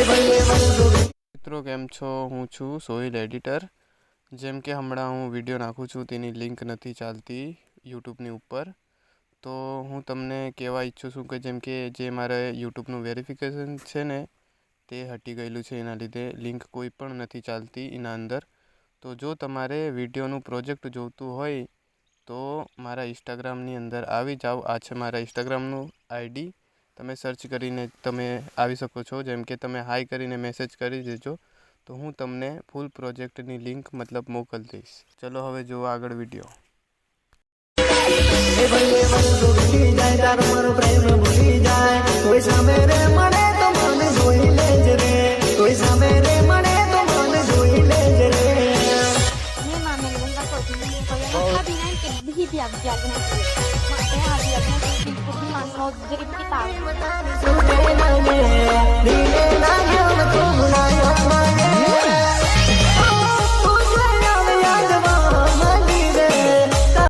મિત્રો કેમ છો? હું છું સોહિલ એડિટર। જેમ કે હમણાં હું વિડીયો નાખું છું તેની લિંક નથી ચાલતી યુટ્યુબની ઉપર, તો હું તમને કહેવા ઈચ્છું છું કે જેમ કે જે મારે યુટ્યુબનું વેરિફિકેશન છે ને તે હટી ગયેલું છે, એના લીધે લિંક કોઈ પણ નથી ચાલતી એના અંદર। તો જો તમારે વિડીયોનું પ્રોજેક્ટ જોઈતું હોય તો મારા ઇન્સ્ટાગ્રામની અંદર આવી જાઓ। આ છે મારા ઇન્સ્ટાગ્રામનું આઈડી, તમે સર્ચ કરીને તમે આવી શકો છો। જેમ કે તમે હાઈ કરીને મેસેજ કરી દેજો તો હું તમને ફૂલ પ્રોજેક્ટની લિંક મતલબ મોકલી દઈશ। ચલો હવે જુઓ આગળ વિડીયો। ભલે ભલે ભૂલી જાય તારો મારો પ્રેમ ભૂલી જાય કોઈ સામે રે